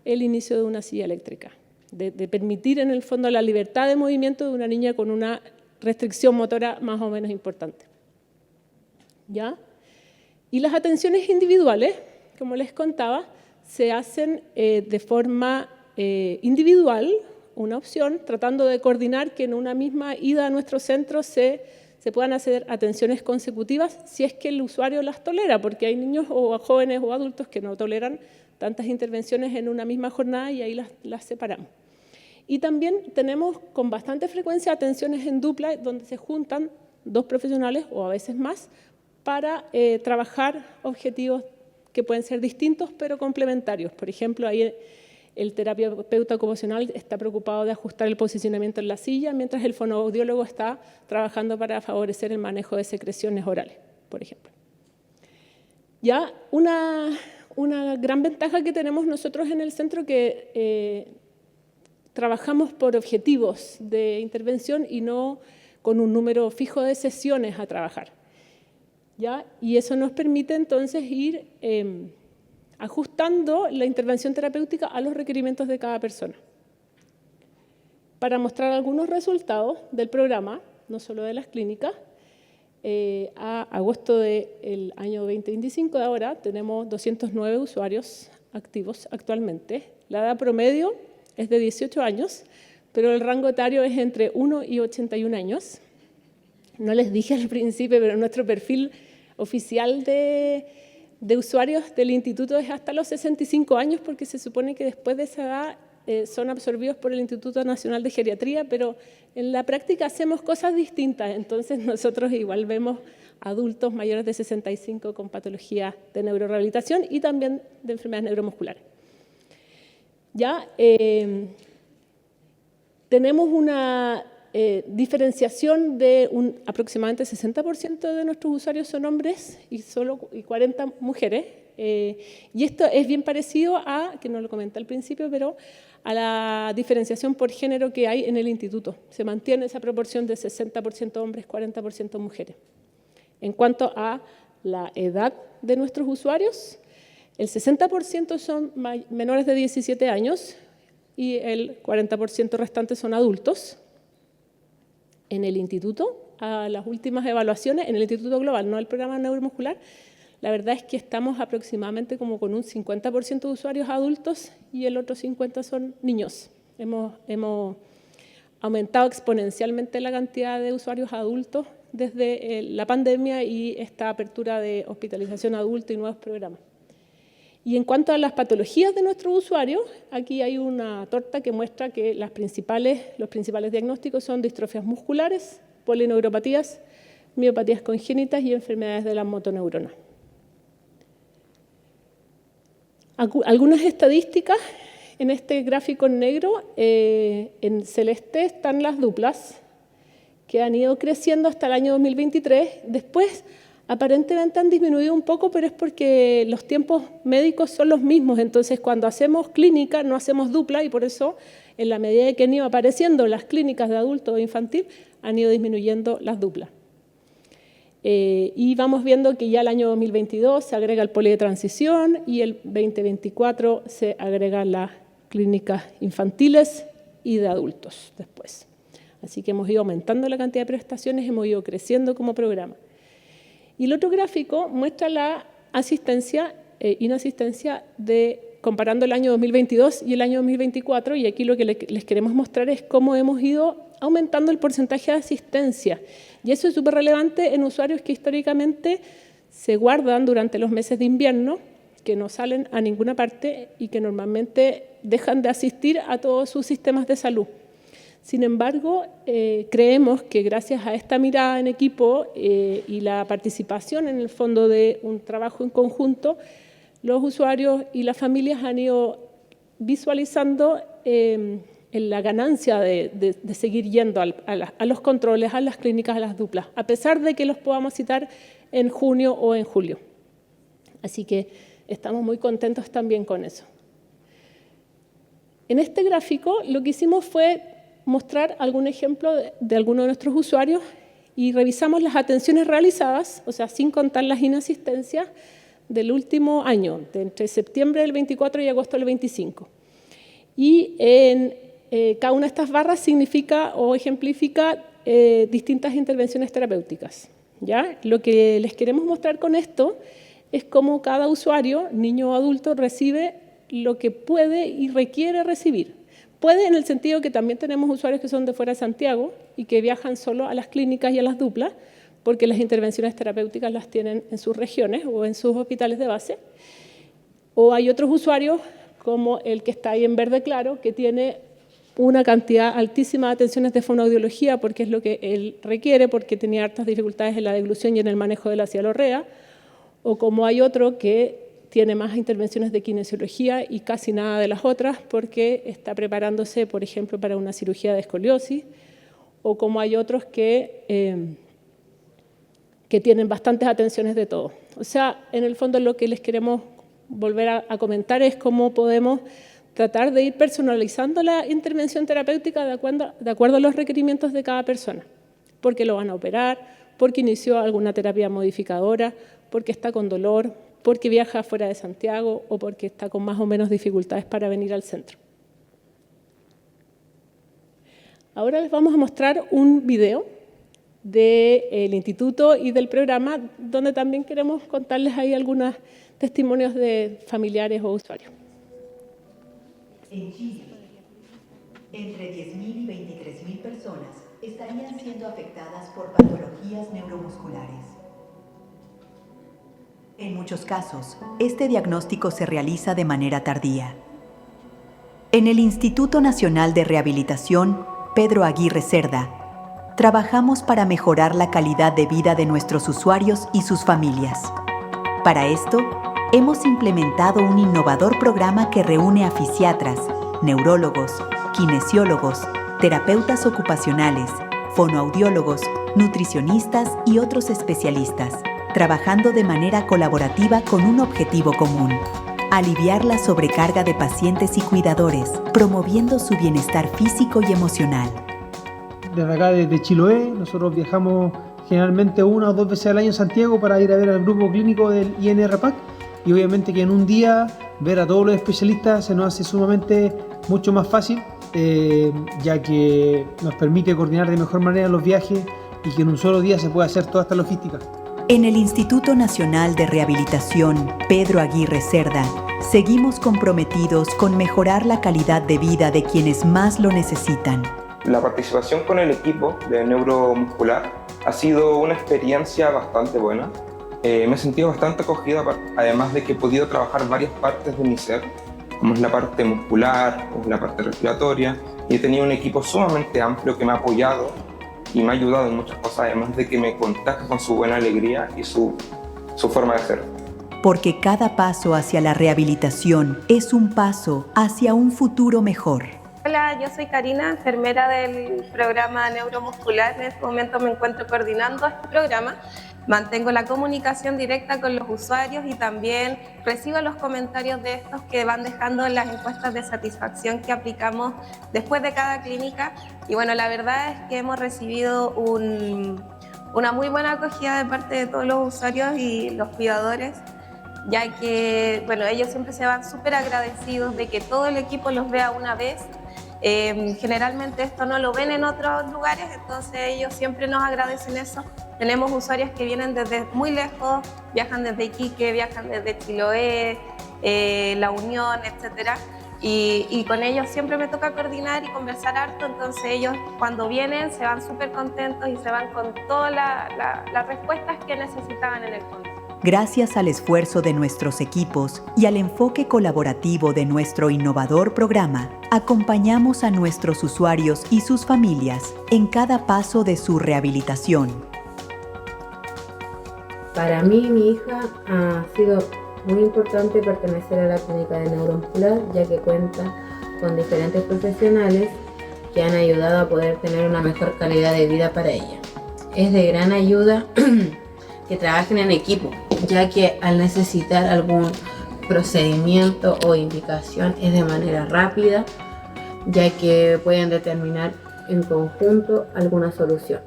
Speaker 2: el inicio de una silla eléctrica, de permitir en el fondo la libertad de movimiento de una niña con una restricción motora más o menos importante. ¿Ya? Y las atenciones individuales, como les contaba, se hacen de forma individual, una opción, tratando de coordinar que en una misma ida a nuestro centro se puedan hacer atenciones consecutivas si es que el usuario las tolera, porque hay niños o jóvenes o adultos que no toleran tantas intervenciones en una misma jornada y ahí las separamos. Y también tenemos con bastante frecuencia atenciones en dupla donde se juntan dos profesionales o a veces más para trabajar objetivos que pueden ser distintos pero complementarios. Por ejemplo, ahí el terapeuta ocupacional está preocupado de ajustar el posicionamiento en la silla, mientras el fonoaudiólogo está trabajando para favorecer el manejo de secreciones orales, por ejemplo. Ya una gran ventaja que tenemos nosotros en el centro que trabajamos por objetivos de intervención y no con un número fijo de sesiones a trabajar. ¿Ya? Y eso nos permite entonces ir ajustando la intervención terapéutica a los requerimientos de cada persona. Para mostrar algunos resultados del programa, no solo de las clínicas, a agosto del año 2025 de ahora tenemos 209 usuarios activos actualmente. La edad promedio es de 18 años, pero el rango etario es entre 1 y 81 años. No les dije al principio, pero nuestro perfil oficial de usuarios del instituto es hasta los 65 años, porque se supone que después de esa edad son absorbidos por el Instituto Nacional de Geriatría, pero en la práctica hacemos cosas distintas. Entonces nosotros igual vemos adultos mayores de 65 con patologías de neurorehabilitación y también de enfermedades neuromusculares. Ya tenemos una diferenciación de aproximadamente 60% de nuestros usuarios son hombres y 40 mujeres. Y esto es bien parecido a, que no lo comenté al principio, pero a la diferenciación por género que hay en el instituto. Se mantiene esa proporción de 60% hombres, 40% mujeres. En cuanto a la edad de nuestros usuarios, el 60% son menores de 17 años y el 40% restante son adultos. En el instituto, a las últimas evaluaciones, en el Instituto Global, no el programa neuromuscular, la verdad es que estamos aproximadamente como con un 50% de usuarios adultos y el otro 50% son niños. Hemos aumentado exponencialmente la cantidad de usuarios adultos desde la pandemia y esta apertura de hospitalización adulta y nuevos programas. Y en cuanto a las patologías de nuestros usuarios, aquí hay una torta que muestra que los principales diagnósticos son distrofias musculares, polineuropatías, miopatías congénitas y enfermedades de las motoneuronas. Algunas estadísticas en este gráfico en negro, en celeste están las duplas que han ido creciendo hasta el año 2023. Después, aparentemente han disminuido un poco, pero es porque los tiempos médicos son los mismos. Entonces, cuando hacemos clínica, no hacemos dupla y por eso, en la medida que han ido apareciendo las clínicas de adulto o infantil, han ido disminuyendo las duplas. Y vamos viendo que ya el año 2022 se agrega el poli de transición y el 2024 se agregan las clínicas infantiles y de adultos después. Así que hemos ido aumentando la cantidad de prestaciones, hemos ido creciendo como programa. Y el otro gráfico muestra la asistencia e inasistencia comparando el año 2022 y el año 2024, y aquí lo que les queremos mostrar es cómo hemos ido aumentando el porcentaje de asistencia. Y eso es súper relevante en usuarios que históricamente se guardan durante los meses de invierno, que no salen a ninguna parte y que normalmente dejan de asistir a todos sus sistemas de salud. Sin embargo, creemos que gracias a esta mirada en equipo y la participación en el fondo de un trabajo en conjunto, los usuarios y las familias han ido visualizando en la ganancia de seguir yendo a los controles, a las clínicas, a las duplas, a pesar de que los podamos citar en junio o en julio. Así que estamos muy contentos también con eso. En este gráfico lo que hicimos fue mostrar algún ejemplo de alguno de nuestros usuarios y revisamos las atenciones realizadas, o sea, sin contar las inasistencias del último año, entre septiembre del 24 y agosto del 25. Y cada una de estas barras significa o ejemplifica distintas intervenciones terapéuticas, ¿ya? Lo que les queremos mostrar con esto es cómo cada usuario, niño o adulto, recibe lo que puede y requiere recibir. Puede en el sentido que también tenemos usuarios que son de fuera de Santiago y que viajan solo a las clínicas y a las duplas, porque las intervenciones terapéuticas las tienen en sus regiones o en sus hospitales de base. O hay otros usuarios, como el que está ahí en verde claro, que tiene una cantidad altísima de atenciones de fonoaudiología, porque es lo que él requiere, porque tenía hartas dificultades en la deglución y en el manejo de la cialorrea. O como hay otro que tiene más intervenciones de kinesiología y casi nada de las otras porque está preparándose, por ejemplo, para una cirugía de escoliosis, o como hay otros que tienen bastantes atenciones de todo. O sea, en el fondo lo que les queremos volver a comentar es cómo podemos tratar de ir personalizando la intervención terapéutica de acuerdo a los requerimientos de cada persona, porque lo van a operar, porque inició alguna terapia modificadora, porque está con dolor, porque viaja fuera de Santiago o porque está con más o menos dificultades para venir al centro. Ahora les vamos a mostrar un video del instituto y del programa, donde también queremos contarles ahí algunos testimonios de familiares o usuarios.
Speaker 4: En Chile, entre 10.000 y 23.000 personas estarían siendo afectadas por patologías neuromusculares. En muchos casos, este diagnóstico se realiza de manera tardía. En el Instituto Nacional de Rehabilitación Pedro Aguirre Cerda, trabajamos para mejorar la calidad de vida de nuestros usuarios y sus familias. Para esto, hemos implementado un innovador programa que reúne a fisiatras, neurólogos, kinesiólogos, terapeutas ocupacionales, fonoaudiólogos, nutricionistas y otros especialistas, trabajando de manera colaborativa con un objetivo común: aliviar la sobrecarga de pacientes y cuidadores, promoviendo su bienestar físico y emocional.
Speaker 5: Desde acá, desde Chiloé, nosotros viajamos generalmente 1 o 2 veces al año a Santiago para ir a ver al grupo clínico del INRPAC, y obviamente que en un día ver a todos los especialistas se nos hace sumamente mucho más fácil, ya que nos permite coordinar de mejor manera los viajes y que en un solo día se puede hacer toda esta logística.
Speaker 4: En el Instituto Nacional de Rehabilitación Pedro Aguirre Cerda, seguimos comprometidos con mejorar la calidad de vida de quienes más lo necesitan.
Speaker 6: La participación con el equipo de neuromuscular ha sido una experiencia bastante buena. Me he sentido bastante acogido, además de que he podido trabajar varias partes de mi ser, como es la parte muscular, como es la parte respiratoria, y he tenido un equipo sumamente amplio que me ha apoyado y me ha ayudado en muchas cosas, además de que me contagia con su buena alegría y su forma de ser.
Speaker 4: Porque cada paso hacia la rehabilitación es un paso hacia un futuro mejor.
Speaker 7: Hola, yo soy Karina, enfermera del programa neuromuscular. En este momento me encuentro coordinando este programa. Mantengo la comunicación directa con los usuarios y también recibo los comentarios de estos que van dejando en las encuestas de satisfacción que aplicamos después de cada clínica. Y bueno, la verdad es que hemos recibido una muy buena acogida de parte de todos los usuarios y los cuidadores, ya que bueno, ellos siempre se van súper agradecidos de que todo el equipo los vea una vez. Generalmente esto no lo ven en otros lugares, entonces ellos siempre nos agradecen eso. Tenemos usuarios que vienen desde muy lejos, viajan desde Iquique, viajan desde Chiloé, La Unión, etc. Y con ellos siempre me toca coordinar y conversar harto, entonces ellos cuando vienen se van súper contentos y se van con todas las respuestas que necesitaban en el fondo.
Speaker 4: Gracias al esfuerzo de nuestros equipos y al enfoque colaborativo de nuestro innovador programa, acompañamos a nuestros usuarios y sus familias en cada paso de su rehabilitación.
Speaker 8: Para mí, mi hija ha sido muy importante pertenecer a la clínica de neuromuscular, ya que cuenta con diferentes profesionales que han ayudado a poder tener una mejor calidad de vida para ella. Es de gran ayuda que trabajen en equipo, ya que al necesitar algún procedimiento o indicación es de manera rápida, ya que pueden determinar en conjunto alguna solución.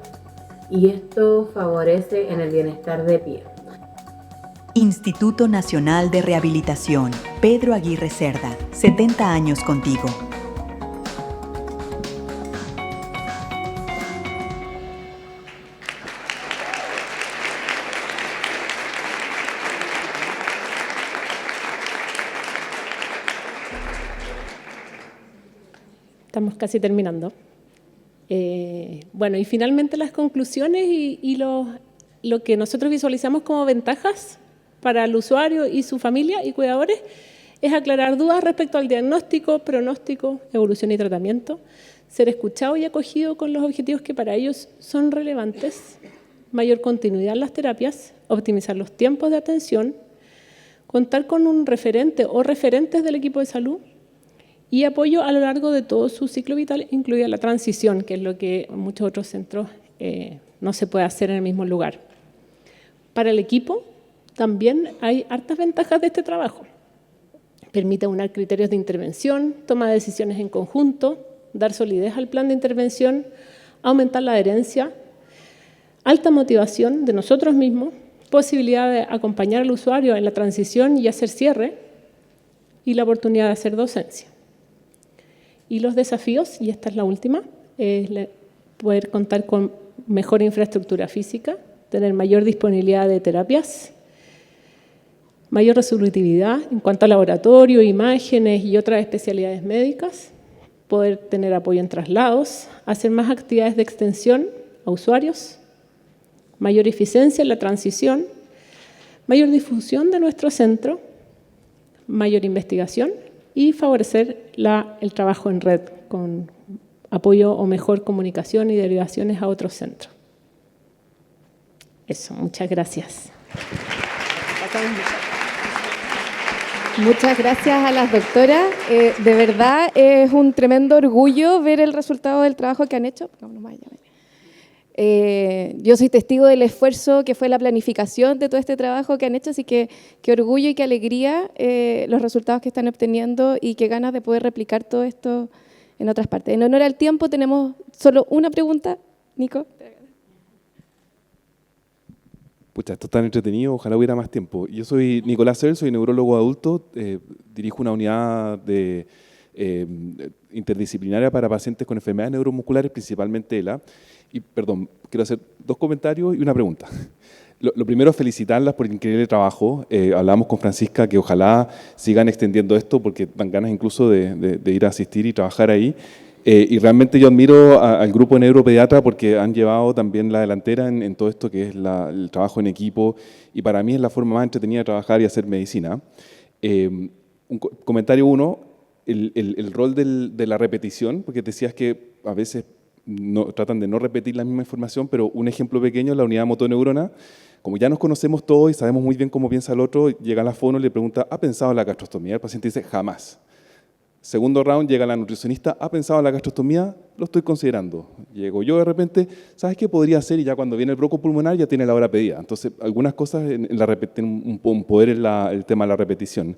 Speaker 8: Y esto favorece en el bienestar de pie.
Speaker 4: Instituto Nacional de Rehabilitación Pedro Aguirre Cerda, 70 años contigo.
Speaker 2: Estamos casi terminando. Bueno, y finalmente las conclusiones y lo que nosotros visualizamos como ventajas para el usuario y su familia y cuidadores es aclarar dudas respecto al diagnóstico, pronóstico, evolución y tratamiento, ser escuchado y acogido con los objetivos que para ellos son relevantes, mayor continuidad en las terapias, optimizar los tiempos de atención, contar con un referente o referentes del equipo de salud y apoyo a lo largo de todo su ciclo vital, incluida la transición, que es lo que en muchos otros centros no se puede hacer en el mismo lugar. Para el equipo también hay hartas ventajas de este trabajo. Permite aunar criterios de intervención, toma de decisiones en conjunto, dar solidez al plan de intervención, aumentar la adherencia, alta motivación de nosotros mismos, posibilidad de acompañar al usuario en la transición y hacer cierre, y la oportunidad de hacer docencia. Y los desafíos, y esta es la última, es poder contar con mejor infraestructura física, tener mayor disponibilidad de terapias, mayor resolutividad en cuanto a laboratorio, imágenes y otras especialidades médicas, poder tener apoyo en traslados, hacer más actividades de extensión a usuarios, mayor eficiencia en la transición, mayor difusión de nuestro centro, mayor investigación y favorecer el trabajo en red con apoyo o mejor comunicación y derivaciones a otros centros. Eso, muchas gracias.
Speaker 1: Muchas gracias a las doctoras. De verdad es un tremendo orgullo ver el resultado del trabajo que han hecho. Yo soy testigo del esfuerzo que fue la planificación de todo este trabajo que han hecho, así que qué orgullo y qué alegría los resultados que están obteniendo y qué ganas de poder replicar todo esto en otras partes. En honor al tiempo tenemos solo una pregunta. Nico.
Speaker 9: Pucha, esto es tan entretenido, ojalá hubiera más tiempo. Yo soy Nicolás Cel, soy neurólogo adulto, dirijo una unidad interdisciplinaria para pacientes con enfermedades neuromusculares, principalmente ELA. Y, perdón, quiero hacer 2 comentarios y una pregunta. Lo primero, felicitarlas por el increíble trabajo. Hablábamos con Francisca que ojalá sigan extendiendo esto porque dan ganas incluso de ir a asistir y trabajar ahí. Y realmente yo admiro al grupo de neuropediatra porque han llevado también la delantera en todo esto que es el trabajo en equipo y para mí es la forma más entretenida de trabajar y hacer medicina. Comentario 1, el rol de la repetición, porque decías que a veces tratan de no repetir la misma información, pero un ejemplo pequeño, la unidad motoneurona, como ya nos conocemos todos y sabemos muy bien cómo piensa el otro, llega a la fono y le pregunta, ¿ha pensado en la gastrostomía? El paciente dice, jamás. Segundo round, llega la nutricionista, ¿ha pensado en la gastrostomía? Lo estoy considerando. Llego yo de repente, ¿sabes qué podría hacer? Y ya cuando viene el bronco-pulmonar ya tiene la hora pedida. Entonces, algunas cosas tienen un poder en el tema de la repetición.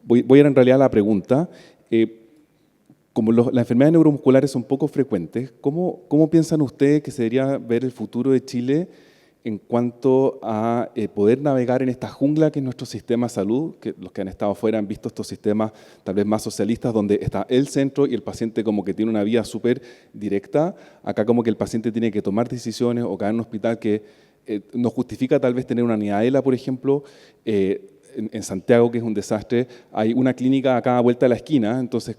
Speaker 9: Voy a ir en realidad a la pregunta. Como las enfermedades neuromusculares son poco frecuentes, ¿cómo piensan ustedes que se debería ver el futuro de Chile en cuanto a poder navegar en esta jungla que es nuestro sistema de salud? Que los que han estado afuera han visto estos sistemas tal vez más socialistas donde está el centro y el paciente como que tiene una vía súper directa. Acá como que el paciente tiene que tomar decisiones o caer en un hospital que no justifica tal vez tener una unidad ELA, por ejemplo. En Santiago, que es un desastre, hay una clínica a cada vuelta de la esquina, entonces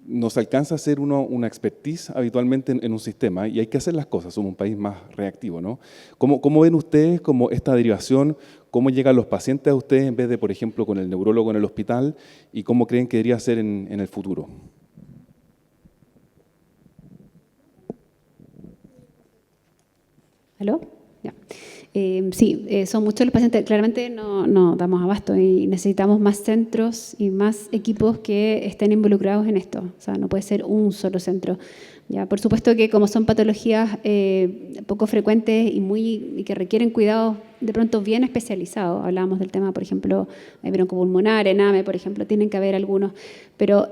Speaker 9: no se alcanza a hacer una expertise habitualmente en un sistema y hay que hacer las cosas, somos un país más reactivo, ¿no? ¿Cómo ven ustedes como esta derivación, cómo llegan los pacientes a ustedes en vez de, por ejemplo, con el neurólogo en el hospital y cómo creen que debería ser en el futuro?
Speaker 3: ¿Aló? Ya. Sí, son muchos los pacientes, claramente no damos abasto y necesitamos más centros y más equipos que estén involucrados en esto, o sea, no puede ser un solo centro. Ya, por supuesto que como son patologías poco frecuentes y que requieren cuidados de pronto bien especializados, hablábamos del tema, por ejemplo, broncopulmonar, ENAME, por ejemplo, tienen que haber algunos, pero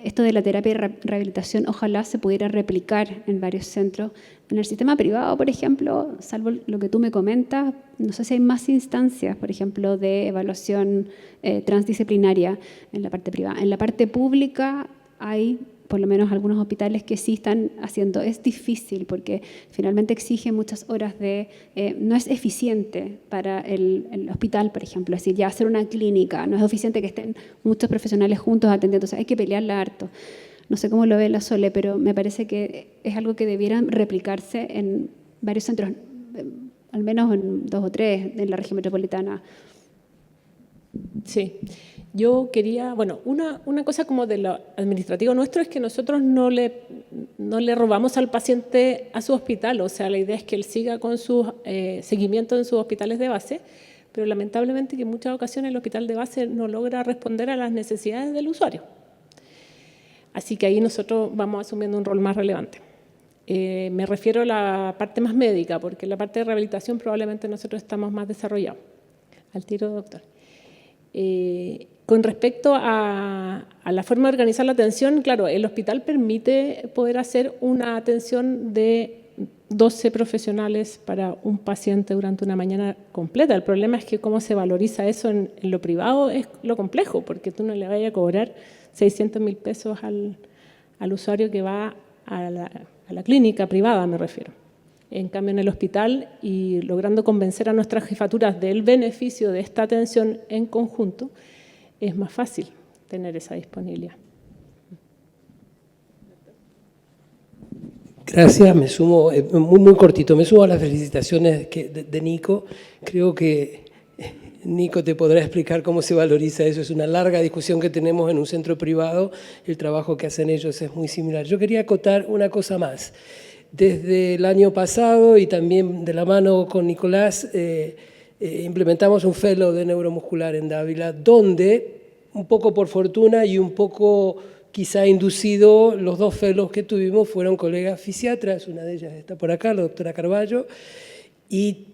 Speaker 3: esto de la terapia y rehabilitación ojalá se pudiera replicar en varios centros. En el sistema privado, por ejemplo, salvo lo que tú me comentas, no sé si hay más instancias, por ejemplo, de evaluación transdisciplinaria en la parte privada. En la parte pública hay por lo menos algunos hospitales que sí están haciendo. Es difícil porque finalmente exige muchas horas no es eficiente para el hospital, por ejemplo. Es decir, ya hacer una clínica, no es eficiente que estén muchos profesionales juntos atendiendo. O sea, hay que pelearla harto. No sé cómo lo ve la Sole, pero me parece que es algo que debieran replicarse en varios centros, al menos en 2 o 3 en la región metropolitana.
Speaker 2: Sí. Yo quería, bueno, una cosa como de lo administrativo nuestro es que nosotros no le robamos al paciente a su hospital, o sea, la idea es que él siga con su seguimiento en sus hospitales de base, pero lamentablemente que en muchas ocasiones el hospital de base no logra responder a las necesidades del usuario. Así que ahí nosotros vamos asumiendo un rol más relevante. Me refiero a la parte más médica, porque en la parte de rehabilitación probablemente nosotros estamos más desarrollados. Al tiro, doctor. Con respecto a la forma de organizar la atención, claro, el hospital permite poder hacer una atención de 12 profesionales para un paciente durante una mañana completa. El problema es que cómo se valoriza eso en lo privado es lo complejo, porque tú no le vayas a cobrar 600.000 pesos al usuario que va a la clínica privada, me refiero. En cambio, en el hospital, y logrando convencer a nuestras jefaturas del beneficio de esta atención en conjunto, es más fácil tener esa disponibilidad.
Speaker 10: Gracias, me sumo, muy cortito, me sumo a las felicitaciones de Nico. Creo que Nico te podrá explicar cómo se valoriza eso. Es una larga discusión que tenemos en un centro privado. El trabajo que hacen ellos es muy similar. Yo quería acotar una cosa más. Desde el año pasado y también de la mano con Nicolás, implementamos un fellow de neuromuscular en Dávila, donde, un poco por fortuna y un poco quizá inducido, los dos fellows que tuvimos fueron colegas fisiatras, una de ellas está por acá, la doctora Carballo, y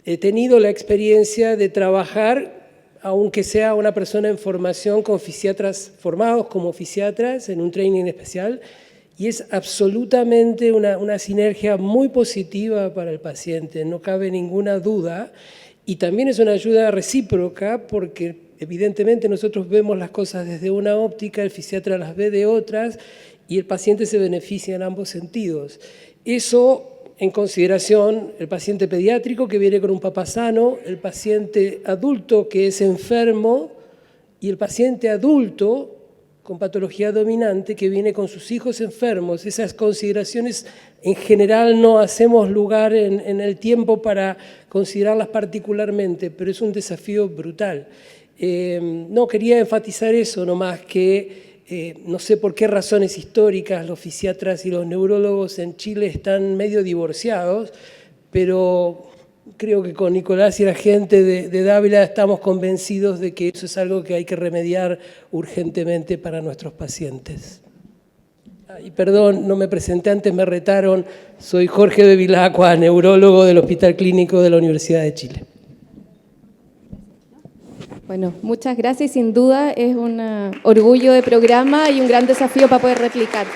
Speaker 10: he tenido la experiencia de trabajar, aunque sea una persona en formación, con fisiatras formados como fisiatras en un training especial, y es absolutamente una sinergia muy positiva para el paciente, no cabe ninguna duda, y también es una ayuda recíproca porque evidentemente nosotros vemos las cosas desde una óptica, el fisiatra las ve de otras y el paciente se beneficia en ambos sentidos. Eso en consideración el paciente pediátrico que viene con un papá sano, el paciente adulto que es enfermo y el paciente adulto con patología dominante que viene con sus hijos enfermos. Esas consideraciones en general no hacemos lugar en el tiempo para considerarlas particularmente, pero es un desafío brutal. No, quería enfatizar eso nomás, que no sé por qué razones históricas los fisiatras y los neurólogos en Chile están medio divorciados, pero creo que con Nicolás y la gente de Dávila estamos convencidos de que eso es algo que hay que remediar urgentemente para nuestros pacientes. Y perdón, no me presenté antes, me retaron, soy Jorge Bevilacqua, neurólogo del Hospital Clínico de la Universidad de Chile.
Speaker 1: Bueno, muchas gracias. Sin duda es un orgullo de programa y un gran desafío para poder replicar.